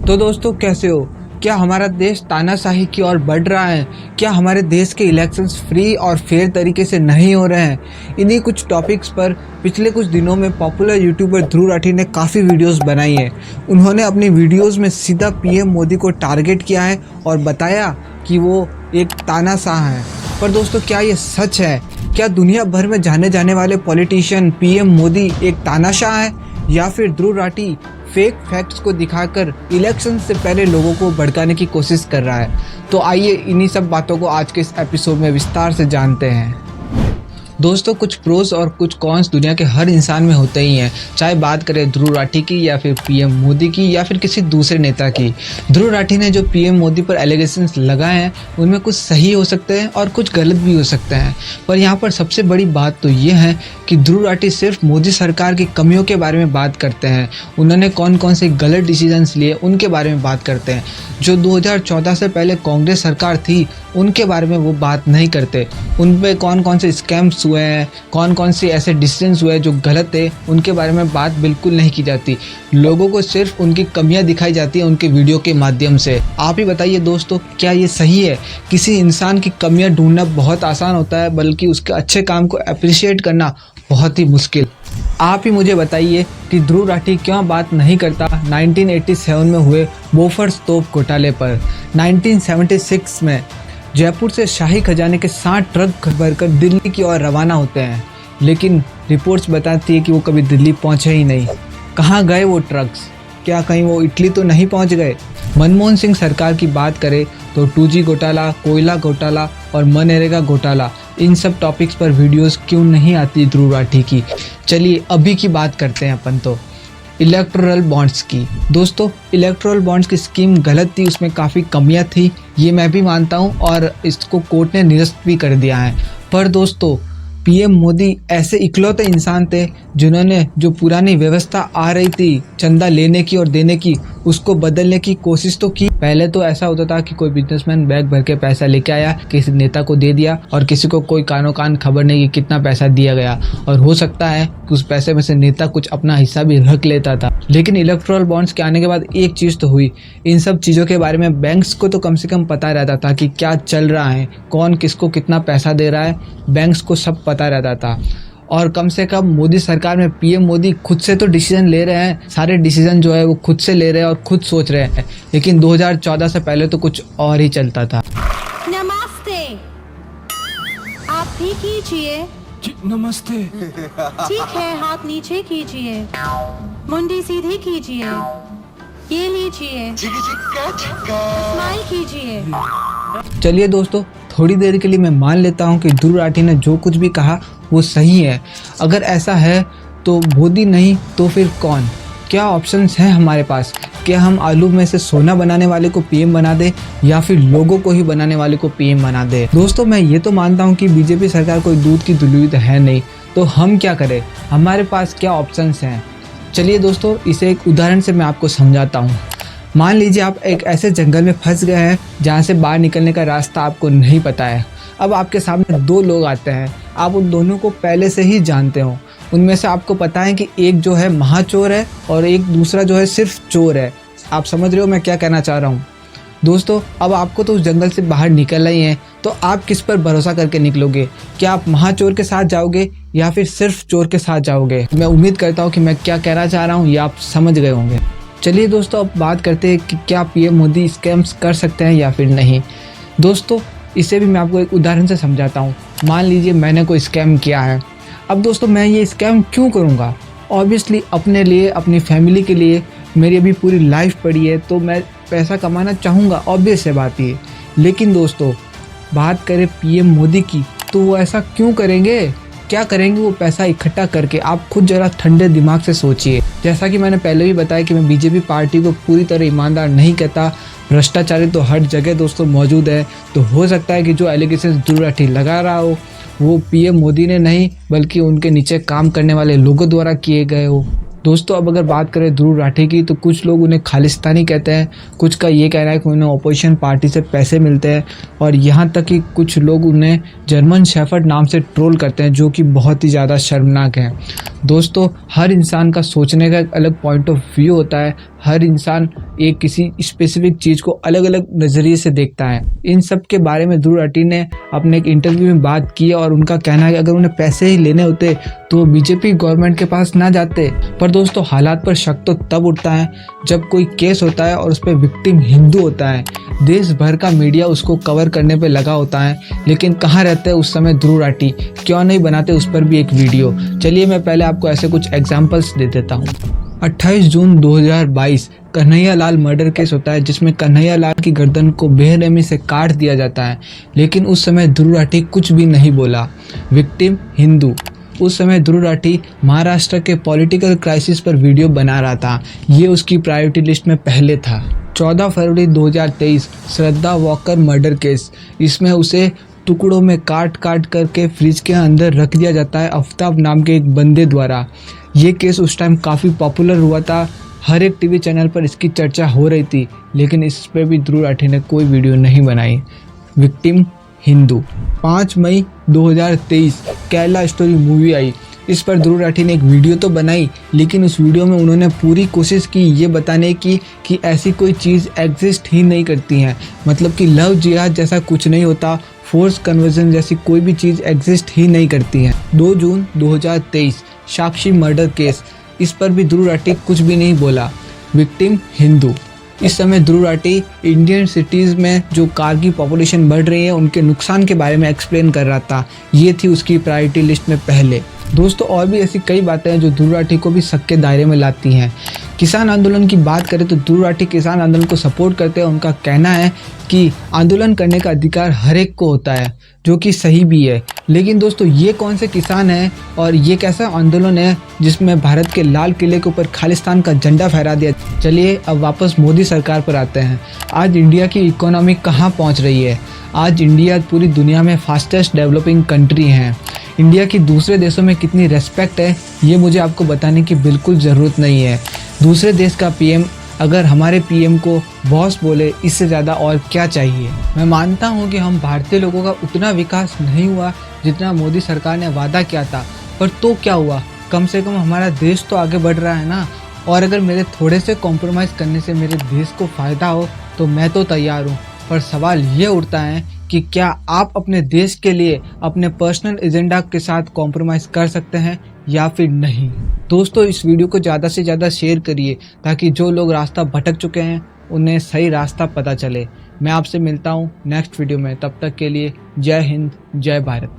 तो दोस्तों कैसे हो? क्या हमारा देश तानाशाही की ओर बढ़ रहा है? क्या हमारे देश के इलेक्शंस फ्री और फेयर तरीके से नहीं हो रहे हैं? इन्हीं कुछ टॉपिक्स पर पिछले कुछ दिनों में पॉपुलर यूट्यूबर ध्रुव राठी ने काफ़ी वीडियोस बनाई हैं। उन्होंने अपनी वीडियोस में सीधा पीएम मोदी को टारगेट किया है और बताया कि वो एक तानाशाह है। पर दोस्तों क्या ये सच है? क्या दुनिया भर में जाने जाने वाले पॉलिटिशियन पीएम मोदी एक तानाशाह है, या फिर ध्रुव राठी फेक फैक्ट्स को दिखाकर इलेक्शन से पहले लोगों को भड़काने की कोशिश कर रहा है? तो आइए इन्हीं सब बातों को आज के इस एपिसोड में विस्तार से जानते हैं। दोस्तों कुछ प्रोस और कुछ कॉन्स दुनिया के हर इंसान में होते ही हैं, चाहे बात करें ध्रुव राठी की या फिर पीएम मोदी की या फिर किसी दूसरे नेता की। ध्रुव राठी ने जो पीएम मोदी पर एलिगेशंस लगाए हैं उनमें कुछ सही हो सकते हैं और कुछ गलत भी हो सकते हैं, पर यहाँ पर सबसे बड़ी बात तो ये है कि ध्रुव राठी सिर्फ मोदी सरकार की कमियों के बारे में बात करते हैं। उन्होंने कौन कौन से गलत डिसीजंस लिए उनके बारे में बात करते हैं। जो 2014 से पहले कांग्रेस सरकार थी उनके बारे में वो बात नहीं करते। उन पे कौन कौन से स्कैम्स हुए हैं, कौन कौन से ऐसे डिसीजंस हुए जो गलत थे, उनके बारे में बात बिल्कुल नहीं की जाती। लोगों को सिर्फ उनकी कमियां दिखाई जाती हैं उनके वीडियो के माध्यम से। आप ही बताइए दोस्तों, क्या ये सही है? किसी इंसान की कमियां ढूंढना बहुत आसान होता है, बल्कि उसके अच्छे काम को अप्रिशिएट करना बहुत ही मुश्किल। आप ही मुझे बताइए कि ध्रुव राठी क्यों बात नहीं करता 1987 में हुए बोफोर्स तोप घोटाले पर। 1976 में जयपुर से शाही खजाने के 60 ट्रक भरकर दिल्ली की ओर रवाना होते हैं, लेकिन रिपोर्ट्स बताती है कि वो कभी दिल्ली पहुंचे ही नहीं। कहाँ गए वो ट्रक्स? क्या कहीं वो इटली तो नहीं पहुंच गए? मनमोहन सिंह सरकार की बात करें तो 2G घोटाला, कोयला घोटाला और मनरेगा घोटाला, इन सब टॉपिक्स पर वीडियोस क्यों नहीं आती ध्रुव राठी की? चलिए अभी की बात करते हैं अपन तो इलेक्टोरल बॉन्ड्स की। दोस्तों इलेक्टोरल बॉन्ड्स की स्कीम गलत थी, उसमें काफ़ी कमियां थी, ये मैं भी मानता हूं और इसको कोर्ट ने निरस्त भी कर दिया है। पर दोस्तों पीएम मोदी ऐसे इकलौते इंसान थे जिन्होंने जो पुरानी व्यवस्था आ रही थी चंदा लेने की और देने की, उसको बदलने की कोशिश तो की। पहले तो ऐसा होता था कि कोई बिजनेसमैन बैग भर के पैसा लेके आया, किसी नेता को दे दिया और किसी को कोई कानो कान खबर नहीं कि कितना पैसा दिया गया, और हो सकता है कि उस पैसे में से नेता कुछ अपना हिस्सा भी रख लेता था। लेकिन इलेक्टोरल बॉन्ड्स के आने के बाद एक चीज़ तो हुई, इन सब चीज़ों के बारे में बैंक्स को तो कम से कम पता रहता था कि क्या चल रहा है, कौन किसको कितना पैसा दे रहा है, बैंक्स को सब पता रहता था। और कम से कम मोदी सरकार में पीएम मोदी खुद से तो डिसीजन ले रहे हैं, सारे डिसीजन जो है वो खुद से ले रहे हैं और खुद सोच रहे हैं। लेकिन 2014 से पहले तो कुछ और ही चलता था। नमस्ते, आप भी कीजिए। नमस्ते। ठीक है, हाथ नीचे कीजिए, मुंडी सीधी कीजिए, ये लीजिए, स्माइल कीजिए। चलिए दोस्तों, थोड़ी देर के लिए मैं मान लेता हूँ कि ध्रुव राठी ने जो कुछ भी कहा वो सही है। अगर ऐसा है तो मोदी नहीं तो फिर कौन? क्या ऑप्शंस हैं हमारे पास? क्या हम आलू में से सोना बनाने वाले को पीएम बना दे या फिर लोगों को ही बनाने वाले को पीएम बना दे? दोस्तों मैं ये तो मानता हूँ कि बीजेपी सरकार कोई दूध की दुलुई तो है नहीं, तो हम क्या करें? हमारे पास क्या ऑप्शंस हैं? चलिए दोस्तों, इसे एक उदाहरण से मैं आपको समझाता हूँ। मान लीजिए आप एक ऐसे जंगल में फंस गए हैं जहाँ से बाहर निकलने का रास्ता आपको नहीं पता है। अब आपके सामने दो लोग आते हैं, आप उन दोनों को पहले से ही जानते हो। उनमें से आपको पता है कि एक जो है महाचोर है और एक दूसरा जो है सिर्फ चोर है। आप समझ रहे हो मैं क्या कहना चाह रहा हूँ? दोस्तों अब आपको तो उस जंगल से बाहर निकलना ही है, तो आप किस पर भरोसा करके निकलोगे? क्या आप महाचोर के साथ जाओगे या फिर सिर्फ चोर के साथ जाओगे? मैं उम्मीद करता हूँ कि मैं क्या कहना चाह रहा हूँ ये आप समझ गए होंगे। चलिए दोस्तों अब बात करते हैं कि क्या पीएम मोदी स्कैम्स कर सकते हैं या फिर नहीं। दोस्तों इसे भी मैं आपको एक उदाहरण से समझाता हूँ। मान लीजिए मैंने कोई स्कैम किया है। अब दोस्तों मैं ये स्कैम क्यों करूँगा? ऑब्वियसली अपने लिए, अपनी फैमिली के लिए। मेरी अभी पूरी लाइफ पड़ी है तो मैं पैसा कमाना चाहूँगा, ऑब्वियस है बात ये। लेकिन दोस्तों बात करें पीएम मोदी की, तो वो ऐसा क्यों करेंगे? क्या करेंगे वो पैसा इकट्ठा करके? आप खुद जरा ठंडे दिमाग से सोचिए। जैसा कि मैंने पहले भी बताया कि मैं बीजेपी पार्टी को पूरी तरह ईमानदार नहीं कहता, भ्रष्टाचारी तो हर जगह दोस्तों मौजूद है। तो हो सकता है कि जो एलिगेशन ध्रुव राठी लगा रहा हो वो पीएम मोदी ने नहीं बल्कि उनके नीचे काम करने वाले लोगों द्वारा किए गए हो। दोस्तों अब अगर बात करें ध्रुव राठी की, तो कुछ लोग उन्हें खालिस्तानी कहते हैं, कुछ का ये कहना है कि उन्हें अपोजिशन पार्टी से पैसे मिलते हैं, और यहाँ तक कि कुछ लोग उन्हें जर्मन शेफर्ड नाम से ट्रोल करते हैं, जो कि बहुत ही ज़्यादा शर्मनाक है। दोस्तों हर इंसान का सोचने का एक अलग पॉइंट ऑफ व्यू होता है, हर इंसान एक किसी स्पेसिफिक चीज़ को अलग अलग नज़रिए से देखता है। इन सब के बारे में ध्रुव राठी ने अपने एक इंटरव्यू में बात की और उनका कहना है कि अगर उन्हें पैसे ही लेने होते तो वो बीजेपी गवर्नमेंट के पास ना जाते। पर दोस्तों, हालात पर शक तो तब उठता है जब कोई केस होता है और उस पर विक्टिम हिंदू होता है। देश भर का मीडिया उसको कवर करने पे लगा होता है, लेकिन कहाँ रहते हैं उस समय ध्रुव राठी? क्यों नहीं बनाते उस पर भी एक वीडियो? चलिए मैं पहले आपको ऐसे कुछ एग्जांपल्स दे देता हूँ। 28 जून 2022 कन्हैया लाल मर्डर केस होता है, जिसमें कन्हैया लाल की गर्दन को बेरहमी से काट दिया जाता है, लेकिन उस समय ध्रुव राठी कुछ भी नहीं बोला। विक्टिम हिंदू। उस समय ध्रुव राठी महाराष्ट्र के पॉलिटिकल क्राइसिस पर वीडियो बना रहा था। ये उसकी प्रायोरिटी लिस्ट में पहले था। 14 फरवरी 2023 श्रद्धा वॉकर मर्डर केस। इसमें उसे टुकड़ों में काट काट करके फ्रिज के अंदर रख दिया जाता है आफ्ताब नाम के एक बंदे द्वारा। ये केस उस टाइम काफ़ी पॉपुलर हुआ था, हर एक टीवी चैनल पर इसकी चर्चा हो रही थी, लेकिन इस पर भी ध्रुव राठी ने कोई वीडियो नहीं बनाई। विक्टिम हिंदू। 5 मई 2023 केरला स्टोरी मूवी आई। इस पर ध्रुव राठी ने एक वीडियो तो बनाई, लेकिन उस वीडियो में उन्होंने पूरी कोशिश की ये बताने की कि ऐसी कोई चीज़ एग्जिस्ट ही नहीं करती है, मतलब कि लव जिहाद जैसा कुछ नहीं होता, फोर्स कन्वर्जन जैसी कोई भी चीज़ एग्जिस्ट ही नहीं करती है। 2 जून 2023 साक्षी मर्डर केस। इस पर भी ध्रुव राठी कुछ भी नहीं बोला। विक्टिम हिंदू। इस समय ध्रुव राठी इंडियन सिटीज़ में जो कार की पॉपुलेशन बढ़ रही है उनके नुकसान के बारे में एक्सप्लेन कर रहा था। ये थी उसकी प्रायोरिटी लिस्ट में पहले। दोस्तों, और भी ऐसी कई बातें हैं जो ध्रुव राठी को भी शक के दायरे में लाती हैं। किसान आंदोलन की बात करें तो ध्रुव राठी किसान आंदोलन को सपोर्ट करते हैं। उनका कहना है कि आंदोलन करने का अधिकार हर एक को होता है, जो कि सही भी है। लेकिन दोस्तों, ये कौन से किसान हैं और ये कैसा आंदोलन है जिसमें भारत के लाल किले के ऊपर खालिस्तान का झंडा फहरा दिया? चलिए अब वापस मोदी सरकार पर आते हैं। आज इंडिया की इकोनॉमी कहाँ पहुँच रही है? आज इंडिया पूरी दुनिया में फास्टेस्ट डेवलपिंग कंट्री है। इंडिया की दूसरे देशों में कितनी रेस्पेक्ट है ये मुझे आपको बताने की बिल्कुल ज़रूरत नहीं है। दूसरे देश का पीएम अगर हमारे पीएम को बॉस बोले, इससे ज़्यादा और क्या चाहिए? मैं मानता हूँ कि हम भारतीय लोगों का उतना विकास नहीं हुआ जितना मोदी सरकार ने वादा किया था, पर तो क्या हुआ, कम से कम हमारा देश तो आगे बढ़ रहा है ना। और अगर मेरे थोड़े से कॉम्प्रोमाइज़ करने से मेरे देश को फ़ायदा हो तो मैं तो तैयार हूँ। पर सवाल ये उठता है कि क्या आप अपने देश के लिए अपने पर्सनल एजेंडा के साथ कॉम्प्रोमाइज़ कर सकते हैं या फिर नहीं? दोस्तों, इस वीडियो को ज़्यादा से ज़्यादा शेयर करिए ताकि जो लोग रास्ता भटक चुके हैं उन्हें सही रास्ता पता चले। मैं आपसे मिलता हूँ नेक्स्ट वीडियो में। तब तक के लिए जय हिंद, जय भारत।